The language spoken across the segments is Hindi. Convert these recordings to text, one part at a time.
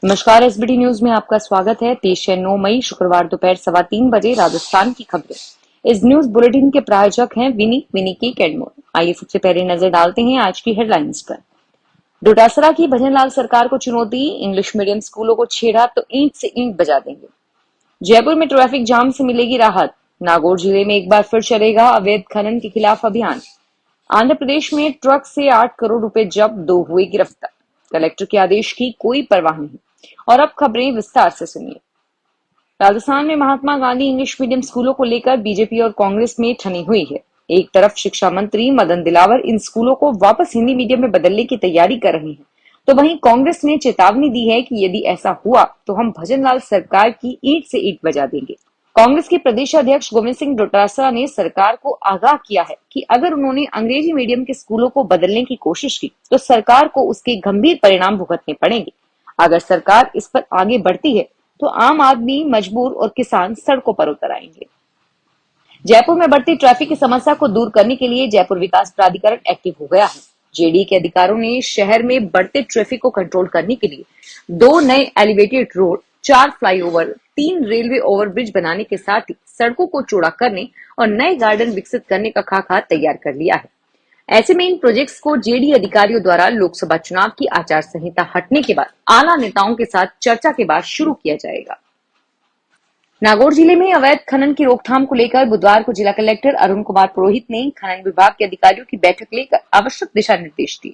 नमस्कार, एसबीटी न्यूज में आपका स्वागत है। पेश है 9 मई शुक्रवार दोपहर 3:15 बजे राजस्थान की खबरें। इस न्यूज बुलेटिन के प्रायोजक हैं विनी की कैडमोर। आइए सबसे पहले नजर डालते हैं आज की हेडलाइंस पर। डोटासरा की भजनलाल सरकार को चुनौती, इंग्लिश मीडियम स्कूलों को छेड़ा तो ईंट से ईंट बजा देंगे। जयपुर में ट्रैफिक जाम से मिलेगी राहत। नागौर जिले में एक बार फिर चलेगा अवैध खनन के खिलाफ अभियान। आंध्र प्रदेश में ट्रक से 8 करोड़ रुपए जब्त, 2 हुए गिरफ्तार। कलेक्टर के आदेश की कोई परवाह नहीं। और अब खबरें विस्तार से सुनिए। राजस्थान में महात्मा गांधी इंग्लिश मीडियम स्कूलों को लेकर बीजेपी और कांग्रेस में ठनी हुई है। एक तरफ शिक्षा मंत्री मदन दिलावर इन स्कूलों को वापस हिंदी मीडियम में बदलने की तैयारी कर रहे हैं, तो वहीं कांग्रेस ने चेतावनी दी है कि यदि ऐसा हुआ तो हम भजनलाल सरकार की ईंट से ईंट बजा देंगे। कांग्रेस के प्रदेश अध्यक्ष गोविंद सिंह डोटासरा ने सरकार को आगाह किया है कि अगर उन्होंने अंग्रेजी मीडियम के स्कूलों को बदलने की कोशिश की तो सरकार को उसके गंभीर परिणाम भुगतने पड़ेंगे। अगर सरकार इस पर आगे बढ़ती है तो आम आदमी, मजदूर और किसान सड़कों पर उतर आएंगे। जयपुर में बढ़ती ट्रैफिक की समस्या को दूर करने के लिए जयपुर विकास प्राधिकरण एक्टिव हो गया है। जेडीए के अधिकारियों ने शहर में बढ़ते ट्रैफिक को कंट्रोल करने के लिए 2 नए elevated road, 4 flyover, 3 railway overbridge बनाने के साथ ही सड़कों को चौड़ा करने और नए गार्डन विकसित करने का खाका तैयार कर लिया है। ऐसे में इन प्रोजेक्ट्स को जेडीए अधिकारियों द्वारा लोकसभा चुनाव की आचार संहिता हटने के बाद आला नेताओं के साथ चर्चा के बाद शुरू किया जाएगा। नागौर जिले में अवैध खनन की रोकथाम को लेकर बुधवार को जिला कलेक्टर अरुण कुमार पुरोहित ने खनन विभाग के अधिकारियों की बैठक लेकर आवश्यक दिशा निर्देश दिए।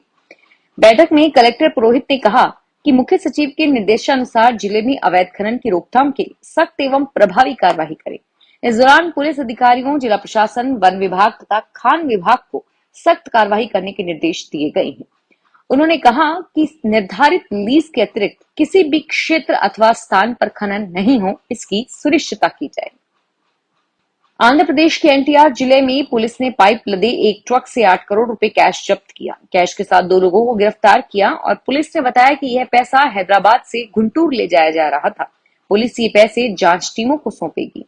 बैठक में कलेक्टर पुरोहित ने कहा कि मुख्य सचिव के निर्देशानुसार जिले में अवैध खनन की रोकथाम के लिए सख्त एवं प्रभावी कार्रवाई करें। इस दौरान पुलिस अधिकारियों, जिला प्रशासन, वन विभाग तथा खान विभाग को सख्त कार्रवाई करने के निर्देश दिए गए हैं। उन्होंने कहा कि निर्धारित लीज के अतिरिक्त किसी भी क्षेत्र अथवा स्थान पर खनन नहीं हो, इसकी सुनिश्चितता की जाए। आंध्र प्रदेश के एनटीआर जिले में पुलिस ने पाइप लदे एक ट्रक से 8 करोड़ रुपए कैश जब्त किया। कैश के साथ 2 लोगों को गिरफ्तार किया और पुलिस ने बताया कि यह पैसा हैदराबाद से गुंटूर ले जाया जा रहा था। पुलिस ये पैसे जांच टीमों को सौंपेगी।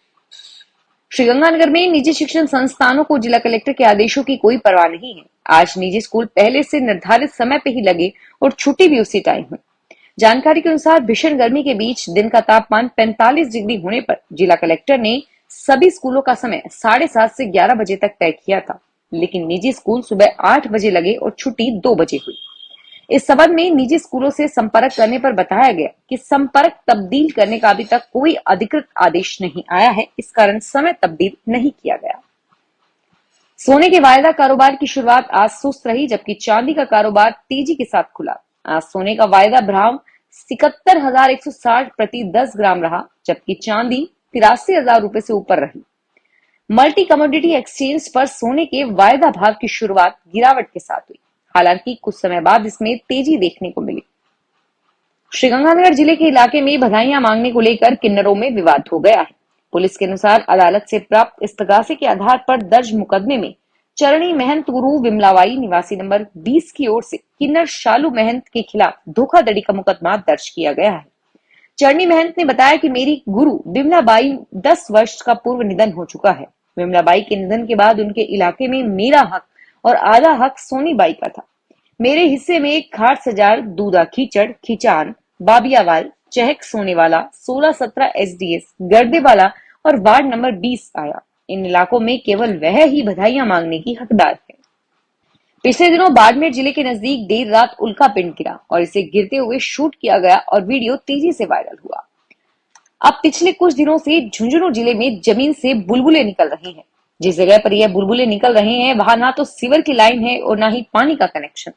श्रीगंगानगर में निजी शिक्षण संस्थानों को जिला कलेक्टर के आदेशों की कोई परवाह नहीं है। आज निजी स्कूल पहले से निर्धारित समय पे ही लगे और छुट्टी भी उसी टाइम हुई। जानकारी के अनुसार भीषण गर्मी के बीच दिन का तापमान 45 डिग्री होने पर जिला कलेक्टर ने सभी स्कूलों का समय 7:30 से 11 बजे तक तय किया था, लेकिन निजी स्कूल सुबह 8 बजे लगे और छुट्टी 2 बजे हुई। इस संबंध में निजी स्कूलों से संपर्क करने पर बताया गया कि संपर्क तब्दील करने का अभी तक कोई अधिकृत आदेश नहीं आया है, इस कारण समय तब्दील नहीं किया गया। सोने के वायदा कारोबार की शुरुआत आज सुस्त रही, जबकि चांदी का कारोबार तेजी के साथ खुला। आज सोने का वायदा भाव 77,160 प्रति 10 ग्राम रहा, जबकि चांदी 83,000 रुपए से ऊपर रही। मल्टी कमोडिटी एक्सचेंज पर सोने के वायदा भाव की शुरुआत गिरावट के साथ हुई, हालांकि कुछ समय बाद इसमें तेजी देखने को मिली। श्रीगंगानगर जिले के इलाके में बधाइयां मांगने को लेकर किन्नरों में विवाद हो गया है। पुलिस के अनुसार अदालत से प्राप्त इस्तगासे के आधार पर दर्ज मुकदमे में चरणी महंत गुरु विमलाबाई निवासी नंबर 20 की ओर से किन्नर शालू महंत के खिलाफ धोखाधड़ी का मुकदमा दर्ज किया गया है। चरणी महंत ने बताया कि मेरी गुरु विमलाबाई 10 वर्ष का पूर्व निधन हो चुका है। विमलाबाई के निधन के बाद उनके इलाके में मेरा हक और आधा हक सोनी बाई का था। मेरे हिस्से में खाट सजार, दूधा खींचड़, खींचान, बाबियावाल, चहक सोनेवाला, 16-17 एसडीएस, गर्देवाला और वार्ड नंबर 20 आया। इन इलाकों में केवल वह ही बधाइयां मांगने की हकदार है। पिछले दिनों बाड़मेर जिले के नजदीक देर रात उल्का पिंड गिरा और इसे गिरते हुए शूट किया गया और वीडियो तेजी से वायरल हुआ। अब पिछले कुछ दिनों से झुंझुनू जिले में जमीन से बुलबुले निकल रहे हैं। जिस जगह पर यह बुलबुले निकल रहे हैं वहां ना तो सीवर की लाइन है और ना ही पानी का कनेक्शन।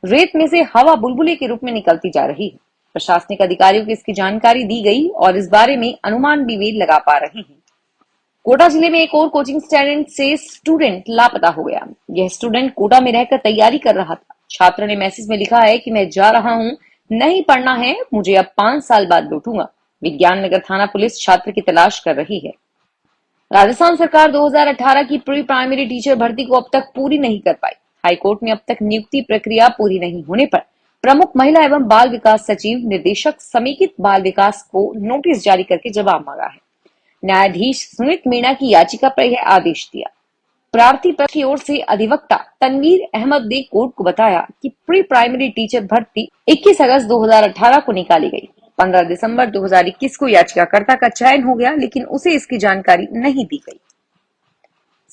रेत में से हवा बुलबुले के रूप में निकलती जा रही है। प्रशासनिक अधिकारियों को इसकी जानकारी दी गई और इस बारे में अनुमान भी वे लगा पा रहे हैं। कोटा जिले में एक और कोचिंग स्टूडेंट से स्टूडेंट लापता हो गया। यह स्टूडेंट कोटा में रहकर तैयारी कर रहा था। छात्र ने मैसेज में लिखा है कि मैं जा रहा हूं, नहीं पढ़ना है, मुझे अब 5 साल बाद लौटूंगा। विज्ञान नगर थाना पुलिस छात्र की तलाश कर रही है। राजस्थान सरकार 2018 की प्री प्राइमरी टीचर भर्ती को अब तक पूरी नहीं कर पाई। हाईकोर्ट में अब तक नियुक्ति प्रक्रिया पूरी नहीं होने पर प्रमुख महिला एवं बाल विकास सचिव निदेशक समेकित बाल विकास को नोटिस जारी करके जवाब मांगा है। न्यायाधीश सुमित मीणा की याचिका पर यह आदेश दिया। प्रार्थी पक्ष की ओर से अधिवक्ता तनवीर अहमद ने कोर्ट को बताया कि प्री प्राइमरी टीचर भर्ती 21 अगस्त 2018 को निकाली गई। 15 दिसंबर 2021 को याचिकाकर्ता का चयन हो गया, लेकिन उसे इसकी जानकारी नहीं दी गई।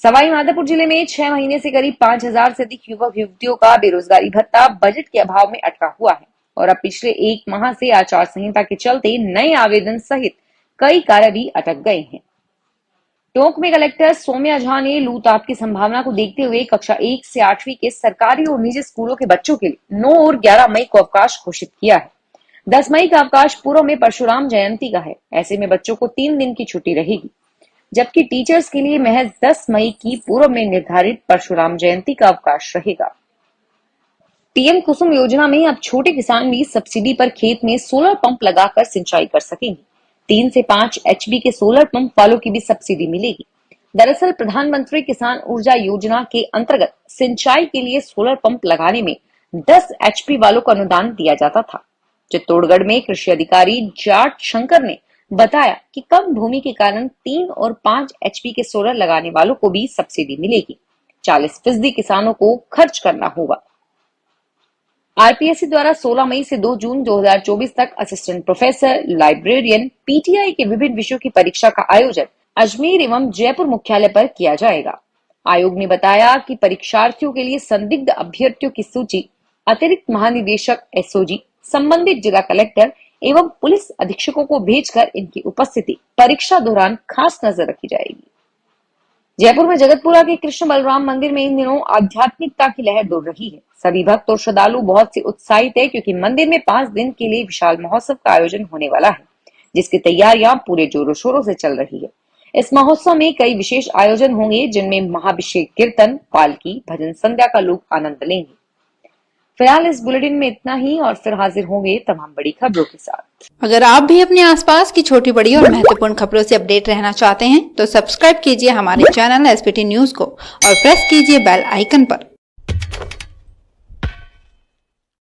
सवाई माधोपुर जिले में 6 महीने से करीब 5000 से अधिक युवक युवतियों का बेरोजगारी भत्ता बजट के अभाव में अटका हुआ है और अब पिछले 1 माह से आचार संहिता के चलते नए आवेदन सहित कई कार्य भी अटक गए हैं। टोंक में कलेक्टर सौम्या झा ने लू ताप की संभावना को देखते हुए कक्षा 1 से 8वीं के सरकारी और निजी स्कूलों के बच्चों के लिए 9 और 11 मई को अवकाश घोषित किया है। 10 मई का अवकाश पूर्व में परशुराम जयंती का है। ऐसे में बच्चों को 3 दिन की छुट्टी रहेगी, जबकि टीचर्स के लिए महज 10 मई की पूर्व में निर्धारित परशुराम जयंती का अवकाश रहेगा। पीएम कुसुम योजना में अब छोटे किसान भी सब्सिडी पर खेत में सोलर पंप लगाकर सिंचाई कर सकेंगे। 3 से 5 एचपी के सोलर पंप वालों की भी सब्सिडी मिलेगी। दरअसल प्रधानमंत्री किसान ऊर्जा योजना के अंतर्गत सिंचाई के लिए सोलर पंप लगाने में 10 एचपी वालों को अनुदान दिया जाता था। चित्तौड़गढ़ में कृषि अधिकारी जाट शंकर ने बताया कि कम भूमि के कारण 3 और 5 एचपी के सोलर लगाने वालों को भी सब्सिडी मिलेगी। 40% किसानों को खर्च करना होगा। आरपीएससी द्वारा 16 मई से 2 जून 2024 तक असिस्टेंट प्रोफेसर, लाइब्रेरियन, पीटीआई के विभिन्न विषयों की परीक्षा का आयोजन अजमेर एवं जयपुर मुख्यालय पर किया जाएगा। आयोग ने बताया कि परीक्षार्थियों के लिए संदिग्ध अभ्यर्थियों की सूची अतिरिक्त महानिदेशक एसओजी, संबंधित जिला कलेक्टर एवं पुलिस अधीक्षकों को भेजकर इनकी उपस्थिति परीक्षा दौरान खास नजर रखी जाएगी। जयपुर में जगतपुरा के कृष्ण बलराम मंदिर में इन दिनों आध्यात्मिकता की लहर दौड़ रही है। सभी भक्त और श्रद्धालु बहुत से उत्साहित है, क्योंकि मंदिर में 5 दिन के लिए विशाल महोत्सव का आयोजन होने वाला है, जिसकी तैयारियां पूरे जोरों शोरों से चल रही है। इस महोत्सव में कई विशेष आयोजन होंगे, जिनमें महाभिषेक, कीर्तन, पालकी, भजन संध्या का लोग आनंद लेंगे। फिलहाल इस बुलेटिन में इतना ही, और फिर हाजिर होंगे तमाम बड़ी खबरों के साथ। अगर आप भी अपने आसपास की छोटी बड़ी और महत्वपूर्ण खबरों से अपडेट रहना चाहते हैं तो सब्सक्राइब कीजिए हमारे चैनल एसपीटी न्यूज को और प्रेस कीजिए बेल आइकन पर।